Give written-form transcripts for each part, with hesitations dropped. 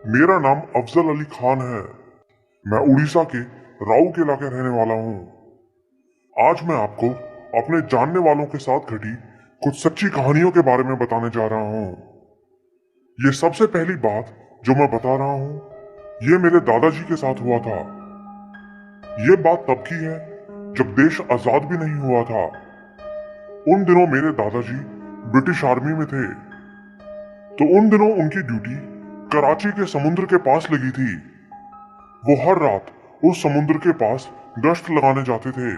मेरा नाम अफजल अली खान है। मैं उड़ीसा के राउरकेला के रहने वाला हूँ। आज मैं आपको अपने जानने वालों के साथ घटी कुछ सच्ची कहानियों के बारे में बताने जा रहा हूँ। ये सबसे पहली बात जो मैं बता रहा हूँ, ये मेरे दादाजी के साथ हुआ था। ये बात तब की है जब देश आजाद भी नहीं हुआ था। उन दिनों मेरे दादाजी ब्रिटिश आर्मी में थे, तो उन दिनों उनकी ड्यूटी कराची के समुद्र के पास लगी थी। वो हर रात उस समुद्र के पास गश्त लगाने जाते थे।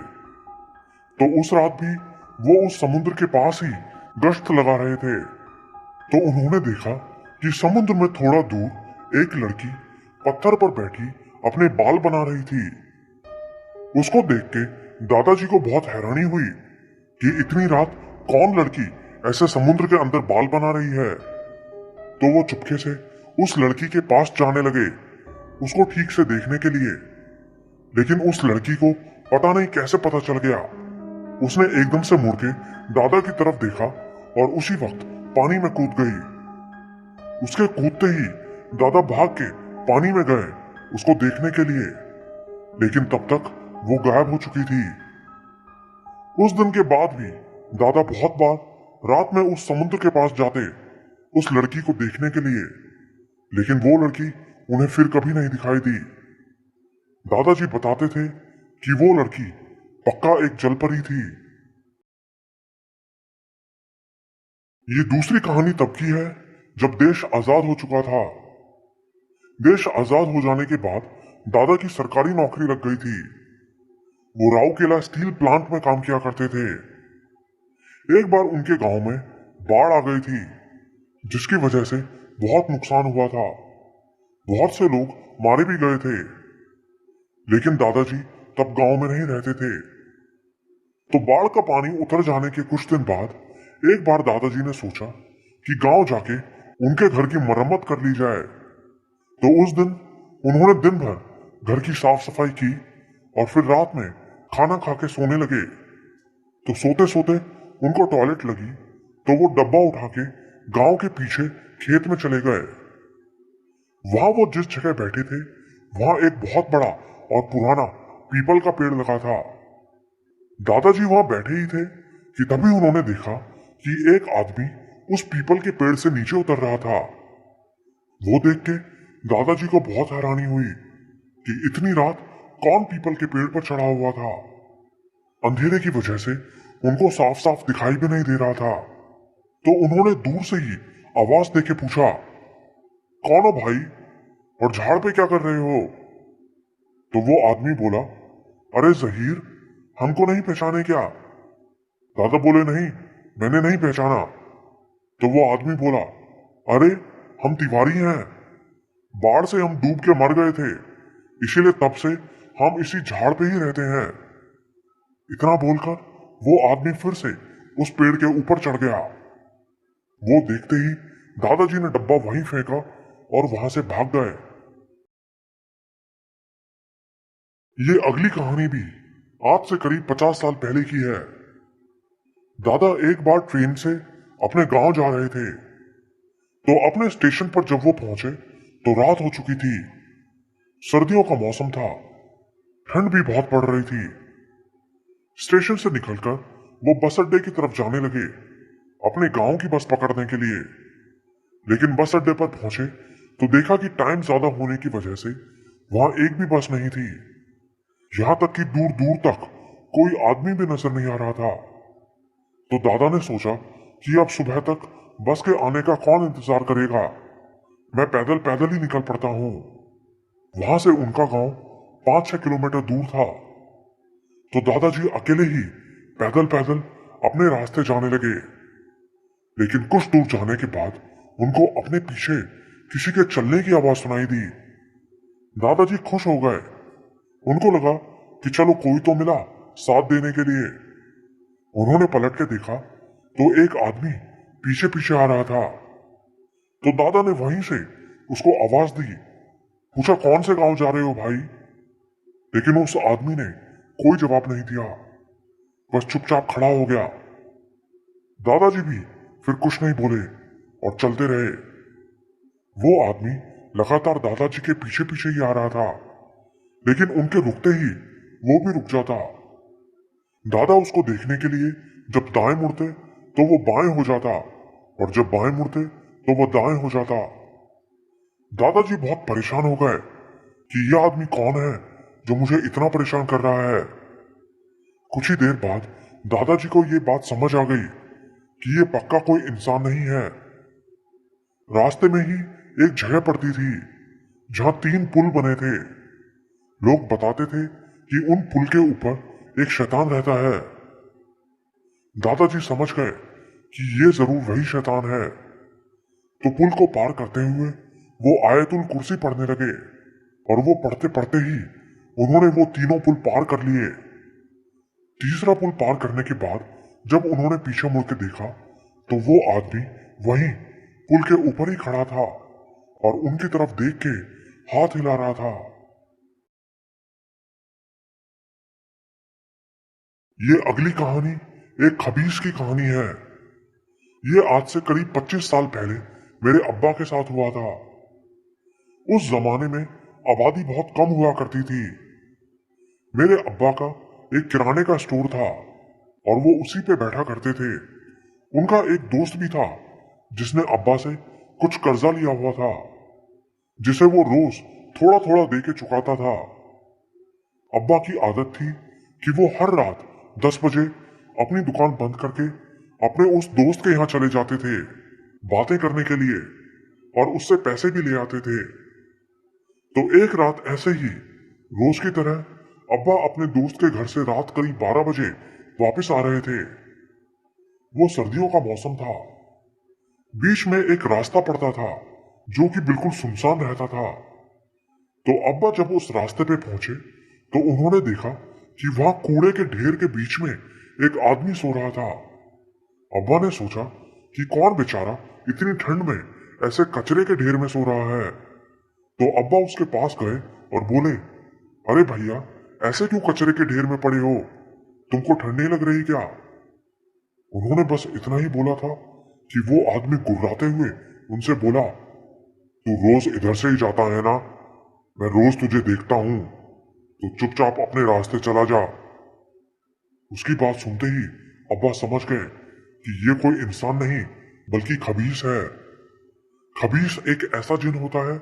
तो उस रात भी वो उस समुद्र के पास ही गश्त लगा रहे थे। तो उन्होंने देखा कि समुद्र में थोड़ा दूर एक लड़की पत्थर पर बैठी अपने बाल बना रही थी। उसको देख के दादाजी को बहुत हैरानी हुई कि इतनी रात कौन लड़की ऐसे समुद्र के अंदर बाल बना रही है। तो वो चुपके से उस लड़की के पास जाने लगे, उसको ठीक से देखने के लिए। लेकिन उस लड़की को पता नहीं कैसे पता चल गया, उसने एकदम से मुड़ के दादा की तरफ देखा और उसी वक्त पानी में कूद गई। उसके कूदते ही दादा भाग के पानी में गए उसको देखने के लिए, लेकिन तब तक वो गायब हो चुकी थी। उस दिन के बाद भी दादा बहुत बार रात में उस समुद्र के पास जाते उस लड़की को देखने के लिए, लेकिन वो लड़की उन्हें फिर कभी नहीं दिखाई दी। दादाजी बताते थे कि वो लड़की पक्का एक जलपरी थी। ये दूसरी कहानी तब की है जब देश आजाद हो चुका था। देश आजाद हो जाने के बाद दादा की सरकारी नौकरी लग गई थी। वो राउरकेला स्टील प्लांट में काम किया करते थे। एक बार उनके गांव में बाढ़ आ गई थी, जिसकी वजह से बहुत नुकसान हुआ था। बहुत से लोग मारे भी गए थे। लेकिन दादाजी तब गांव में नहीं रहते थे। तो बाढ़ का पानी उतर जाने के कुछ दिन बाद एक बार दादाजी ने सोचा कि गांव जाके उनके घर की मरम्मत कर ली जाए। तो उस दिन उन्होंने दिन भर घर की साफ सफाई की और फिर रात में खाना खा के सोने लगे। तो सोते सोते उनको टॉयलेट लगी, तो वो डब्बा उठा के गांव के पीछे खेत में चले गए। वहां वो जिस जगह बैठे थे वहां एक बहुत बड़ा और पुराना पीपल का पेड़ लगा था। दादाजी वहां बैठे ही थे कि तभी उन्होंने देखा कि एक आदमी उस पीपल के पेड़ से नीचे उतर रहा था। वो देख के दादाजी को बहुत हैरानी हुई कि इतनी रात कौन पीपल के पेड़ पर चढ़ा हुआ था। अंधेरे की वजह से उनको साफ साफ दिखाई भी नहीं दे रहा था। तो उन्होंने दूर से ही आवाज देके पूछा, कौन हो भाई और झाड़ पे क्या कर रहे हो? तो वो आदमी बोला, अरे जहीर, हमको नहीं पहचाने क्या? दादा बोले, नहीं, मैंने नहीं पहचाना। तो वो आदमी बोला, अरे हम तिवारी हैं, बाढ़ से हम डूब के मर गए थे, इसीलिए तब से हम इसी झाड़ पे ही रहते हैं। इतना बोलकर वो आदमी फिर से उस पेड़ के ऊपर चढ़ गया। वो देखते ही दादाजी ने डब्बा वहीं फेंका और वहां से भाग गए। ये अगली कहानी भी आज से करीब 50 साल पहले की है। दादा एक बार ट्रेन से अपने गांव जा रहे थे। तो अपने स्टेशन पर जब वो पहुंचे तो रात हो चुकी थी। सर्दियों का मौसम था, ठंड भी बहुत पड़ रही थी। स्टेशन से निकलकर वो बस अड्डे की तरफ जाने लगे अपने गांव की बस पकड़ने के लिए। लेकिन बस अड्डे पर पहुंचे तो देखा कि टाइम ज्यादा होने की वजह से वहां एक भी बस नहीं थी। यहां तक कि दूर दूर तक कोई आदमी भी नजर नहीं आ रहा था। तो दादा ने सोचा कि अब सुबह तक बस के आने का कौन इंतजार करेगा, मैं पैदल पैदल ही निकल पड़ता हूं। वहां से उनका गांव 5-6 किलोमीटर दूर था। तो दादाजी अकेले ही पैदल पैदल अपने रास्ते जाने लगे। लेकिन कुछ दूर जाने के बाद उनको अपने पीछे किसी के चलने की आवाज सुनाई दी। दादाजी खुश हो गए, उनको लगा कि चलो कोई तो मिला साथ देने के लिए। उन्होंने पलट के देखा तो एक आदमी पीछे पीछे आ रहा था। तो दादा ने वहीं से उसको आवाज दी, पूछा, कौन से गांव जा रहे हो भाई? लेकिन उस आदमी ने कोई जवाब नहीं दिया, बस चुपचाप खड़ा हो गया। दादाजी भी फिर कुछ नहीं बोले और चलते रहे। वो आदमी लगातार दादाजी के पीछे पीछे ही आ रहा था, लेकिन उनके रुकते ही वो भी रुक जाता। दादा उसको देखने के लिए जब दाएं मुड़ते तो वो बाएं हो जाता, और जब बाएं मुड़ते तो वो दाएं हो जाता। दादाजी बहुत परेशान हो गए कि यह आदमी कौन है जो मुझे इतना परेशान कर रहा है। कुछ ही देर बाद दादाजी को यह बात समझ आ गई कि यह पक्का कोई इंसान नहीं है। रास्ते में ही एक जगह पड़ती थी जहां 3 पुल बने थे। लोग बताते थे कि उन पुल के ऊपर एक शैतान रहता है। दादाजी समझ गए कि ये जरूर वही शैतान है, तो पुल को पार करते हुए वो आयतुल कुर्सी पढ़ने लगे, और वो पढ़ते पढ़ते ही उन्होंने वो तीनों पुल पार कर लिए। तीसरा पुल पार करने के बाद जब उन्होंने पीछे मुड़ के देखा तो वो आदमी वहीं पुल के ऊपर ही खड़ा था और उनकी तरफ देख के हाथ हिला रहा था। ये अगली कहानी एक खबीस की कहानी है। ये आज से करीब 25 साल पहले मेरे अब्बा के साथ हुआ था। उस जमाने में आबादी बहुत कम हुआ करती थी। मेरे अब्बा का एक किराने का स्टोर था और वो उसी पे बैठा करते थे। उनका एक दोस्त भी था जिसने अब्बा से कुछ कर्जा लिया हुआ था, जिसे वो रोज थोड़ा थोड़ा दे के चुकाता था। अब्बा की आदत थी कि वो हर रात 10 बजे अपनी दुकान बंद करके अपने उस दोस्त के यहाँ चले जाते थे बातें करने के लिए, और उससे पैसे भी ले आते थे। तो एक रात ऐसे ही रोज की तरह अब्बा अपने दोस्त के घर से रात करीब 12 बजे वापस आ रहे थे। वो सर्दियों का मौसम था। बीच में एक रास्ता पड़ता था जो कि बिल्कुल सुनसान रहता था। तो अब्बा जब उस रास्ते पे पहुंचे तो उन्होंने देखा कि वहां कूड़े के ढेर के बीच में एक आदमी सो रहा था। अब्बा ने सोचा कि कौन बेचारा इतनी ठंड में ऐसे कचरे के ढेर में सो रहा है। तो अब्बा उसके पास गए और बोले, अरे भैया, ऐसे क्यों कचरे के ढेर में पड़े हो? तुमको ठंड नहीं लग रही क्या? उन्होंने बस इतना ही बोला था कि वो आदमी गुर्राते हुए उनसे बोला, तू रोज इधर से ही जाता है ना, मैं रोज तुझे देखता हूं, तो चुपचाप अपने रास्ते चला जा। उसकी बात सुनते ही अब्बा समझ गए कि ये कोई इंसान नहीं बल्कि खबीस है। खबीस एक ऐसा जिन होता है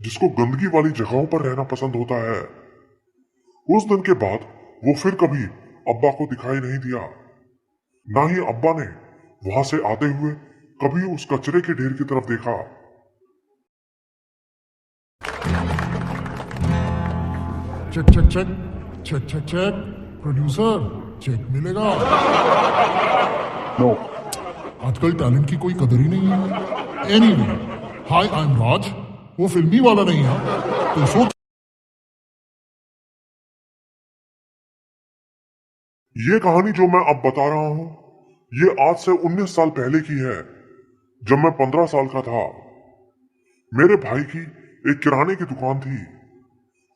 जिसको गंदगी वाली जगहों पर रहना पसंद होता है। उस दिन के बाद वो फिर कभी अब्बा को दिखाई नहीं दिया। ना ही अब्बा ने वहां से आते हुए कभी उस कचरे के ढेर की तरफ देखा। Check check check check check check producer, check मिलेगा। नो, आजकल टैलेंट की कोई कदर ही नहीं है। Anyway, hi I am Raj. वो फिल्मी वाला नहीं है, तो सोच। ये कहानी जो मैं अब बता रहा हूं, ये आज से 19 साल पहले की है, जब मैं 15 साल का था। मेरे भाई की एक किराने की दुकान थी,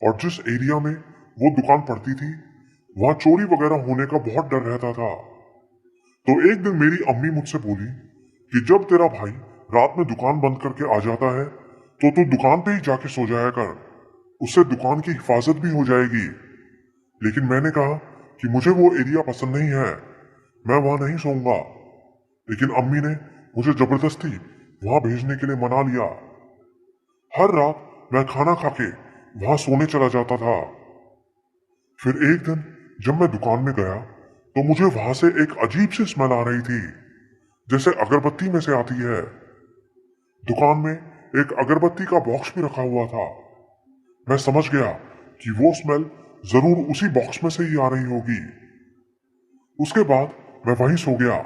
और जिस एरिया में वो दुकान पड़ती थी वहां चोरी वगैरह होने का बहुत डर रहता था। तो एक दिन मेरी अम्मी मुझसे बोली कि जब तेरा भाई रात में दुकान बंद करके आ जाता है तो तू दुकान पे ही जाके सो जाया कर, उससे दुकान की हिफाजत भी हो जाएगी। लेकिन मैंने कहा कि मुझे वो एरिया पसंद नहीं है, मैं वहां नहीं सोऊंगा। लेकिन अम्मी ने मुझे जबरदस्ती वहां भेजने के लिए मना लिया। हर रात मैं खाना खा के वहां सोने चला जाता था। फिर एक दिन जब मैं दुकान में गया तो मुझे वहां से एक अजीब सी स्मेल आ रही थी, जैसे अगरबत्ती में से आती है। दुकान में एक अगरबत्ती का बॉक्स भी रखा हुआ था। मैं समझ गया कि वो स्मेल जरूर उसी बॉक्स में से ही आ रही होगी। उसके बाद मैं वहीं सो गया।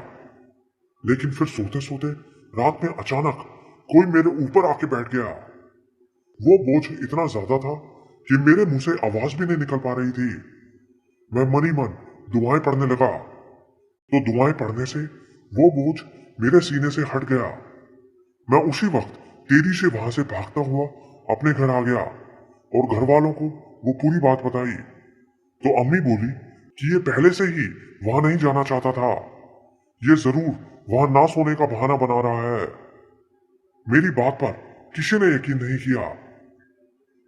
लेकिन फिर सोते सोते रात में अचानक कोई मेरे ऊपर आके बैठ गया। वो बोझ इतना ज्यादा था कि मेरे मुंह से आवाज भी नहीं निकल पा रही थी। मैं मन ही मन दुआएं पढ़ने लगा, तो दुआएं पढ़ने से वो बोझ मेरे सीने से हट गया। मैं उसी वक्त तेजी से वहां से भागता हुआ अपने घर आ गया और घर वालों को वो पूरी बात बताई। तो अम्मी बोली कि ये पहले से ही वहां नहीं जाना चाहता था, ये जरूर वहां ना सोने का बहाना बना रहा है। मेरी बात पर किसी ने यकीन नहीं किया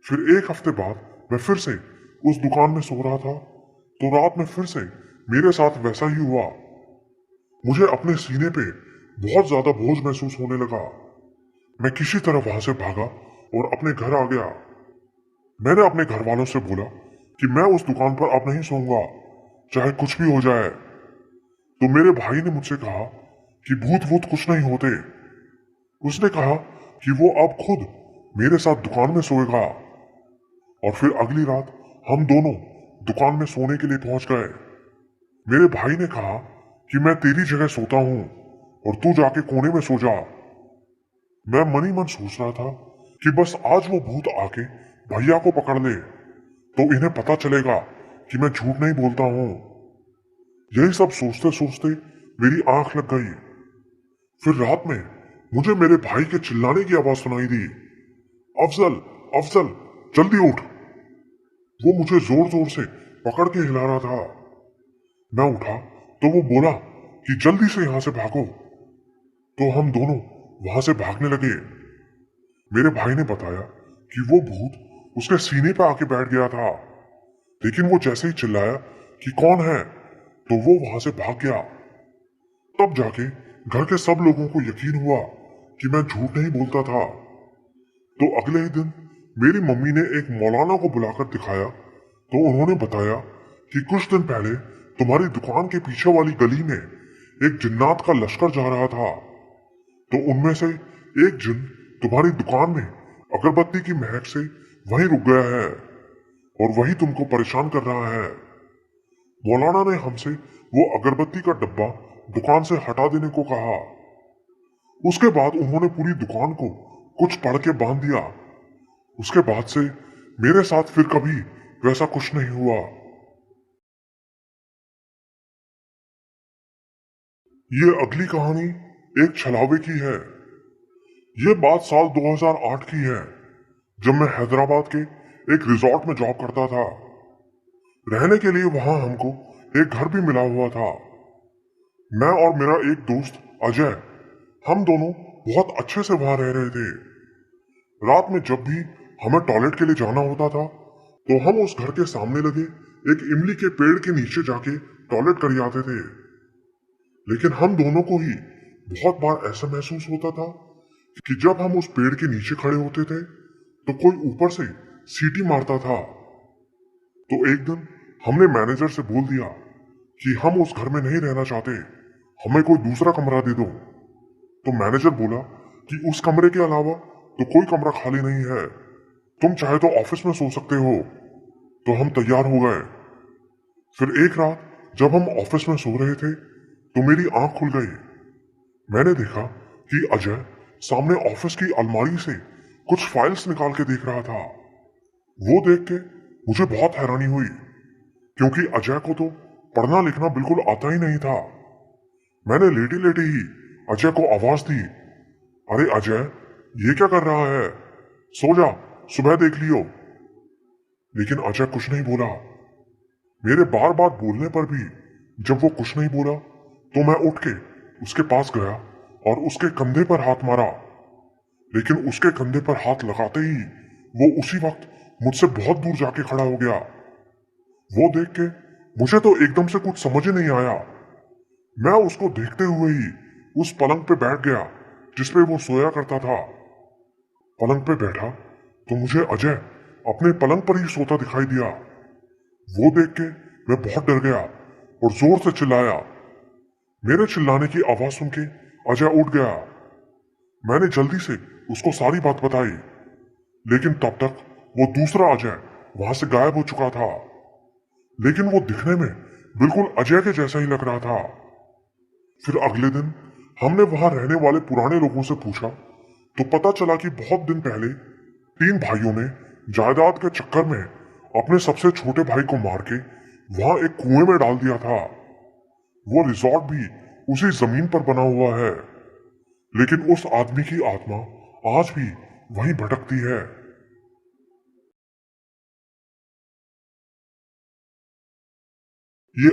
फिर एक हफ्ते बाद मैं फिर से उस दुकान में सो रहा था तो रात में फिर से मेरे साथ वैसा ही हुआ। मुझे अपने सीने पे बहुत ज्यादा बोझ महसूस होने लगा। मैं किसी तरह वहां से भागा और अपने घर आ गया। मैंने अपने घर वालों से बोला कि मैं उस दुकान पर अब नहीं सोऊंगा, चाहे कुछ भी हो जाए। तो मेरे भाई ने मुझसे कहा कि भूत वूत कुछ नहीं होते। उसने कहा कि वो अब खुद मेरे साथ दुकान में सोएगा। और फिर अगली रात हम दोनों दुकान में सोने के लिए पहुंच गए। मेरे भाई ने कहा कि मैं तेरी जगह सोता हूं और तू जाके कोने में सो जा। मैं मन ही मन सोच रहा था कि बस आज वो भूत आके भैया को पकड़ ले तो इन्हें पता चलेगा कि मैं झूठ नहीं बोलता हूं। यही सब सोचते सोचते मेरी आंख लग गई। फिर रात में मुझे मेरे भाई के चिल्लाने की आवाज सुनाई दी, अफजल अफजल जल्दी उठ। वो मुझे जोर जोर से पकड़ के हिला रहा था। मैं उठा तो वो बोला कि जल्दी से यहां से भागो। तो हम दोनों वहां से भागने लगे। मेरे भाई ने बताया कि वो भूत उसके सीने पर आके बैठ गया था, लेकिन वो जैसे ही चिल्लाया कि कौन है तो वो वहां से भाग गया। तब जाके घर के सब लोगों को यकीन हुआ कि मैं झूठ नहीं बोलता था। तो अगले ही दिन मेरी मम्मी ने एक मौलाना को बुलाकर दिखाया तो उन्होंने बताया कि कुछ दिन पहले तुम्हारी दुकान के पीछे वाली गली में एक जिन्नात का लश्कर जा रहा था। तो उनमें से एक जिन तुम्हारी दुकान में अगरबत्ती की महक से वहीं रुक गया है और वही तुमको परेशान कर रहा है। मौलाना ने हमसे वो अगरबत्ती का डब्बा दुकान से हटा देने को कहा। उसके बाद उन्होंने पूरी दुकान को कुछ पढ़ के बांध दिया। उसके बाद से मेरे साथ फिर कभी वैसा कुछ नहीं हुआ। ये अगली कहानी एक छलावे की है। ये बात साल 2008 की है, जब मैं हैदराबाद के एक रिजॉर्ट में जॉब करता था। रहने के लिए वहां हमको एक घर भी मिला हुआ था। मैं और मेरा एक दोस्त अजय, हम दोनों बहुत अच्छे से वहां रह रहे थे। रात में जब भी हमें टॉयलेट के लिए जाना होता था तो हम उस घर के सामने लगे एक इमली के पेड़ के नीचे जाके टॉयलेट कर आते थे। लेकिन हम दोनों को ही बहुत बार ऐसा महसूस होता था कि जब हम उस पेड़ के नीचे खड़े होते थे तो कोई ऊपर से सीटी मारता था। तो एक दिन हमने मैनेजर से बोल दिया कि हम उस घर में नहीं रहना चाहते, हमें कोई दूसरा कमरा दे दो। तो मैनेजर बोला कि उस कमरे के अलावा तो कोई कमरा खाली नहीं है, तुम चाहे तो ऑफिस में सो सकते हो। तो हम तैयार हो गए। फिर एक रात जब हम ऑफिस में सो रहे थे तो मेरी आंख खुल गई। मैंने देखा कि अजय सामने ऑफिस की अलमारी से कुछ फाइल्स निकाल के देख रहा था। वो देख के मुझे बहुत हैरानी हुई, क्योंकि अजय को तो पढ़ना लिखना बिल्कुल आता ही नहीं था। मैंने लेटे लेटे ही अजय को आवाज दी, अरे अजय, ये क्या कर रहा है, सो जा, सुबह देख लियो। लेकिन अजय कुछ नहीं बोला। मेरे बार बार बोलने पर भी जब वो कुछ नहीं बोला तो मैं उठ के उसके पास गया और उसके कंधे पर हाथ मारा। लेकिन उसके कंधे पर हाथ लगाते ही वो उसी वक्त मुझसे बहुत दूर जाके खड़ा हो गया। वो देख के मुझे तो एकदम से कुछ समझ ही नहीं आया। मैं उसको देखते हुए ही उस पलंग पे बैठ गया जिसपे वो सोया करता था। पलंग पे बैठा तो मुझे अजय अपने पलंग पर ही सोता दिखाई दिया। वो देख के मैं बहुत डर गया और जोर से चिल्लाया। मेरे चिल्लाने की आवाज सुन के अजय उठ गया। मैंने जल्दी से उसको सारी बात बताई, लेकिन तब तक वो दूसरा अजय वहां से गायब हो चुका था। लेकिन वो दिखने में बिल्कुल अजय के जैसा ही लग रहा था। फिर अगले दिन हमने वहां रहने वाले पुराने लोगों से पूछा तो पता चला कि बहुत दिन पहले 3 भाइयों ने जायदाद के चक्कर में अपने सबसे छोटे भाई को मार के वहां एक कुएं में डाल दिया था। वो रिजॉर्ट भी उसी जमीन पर बना हुआ है, लेकिन उस आदमी की आत्मा आज भी वहीं भटकती है। ये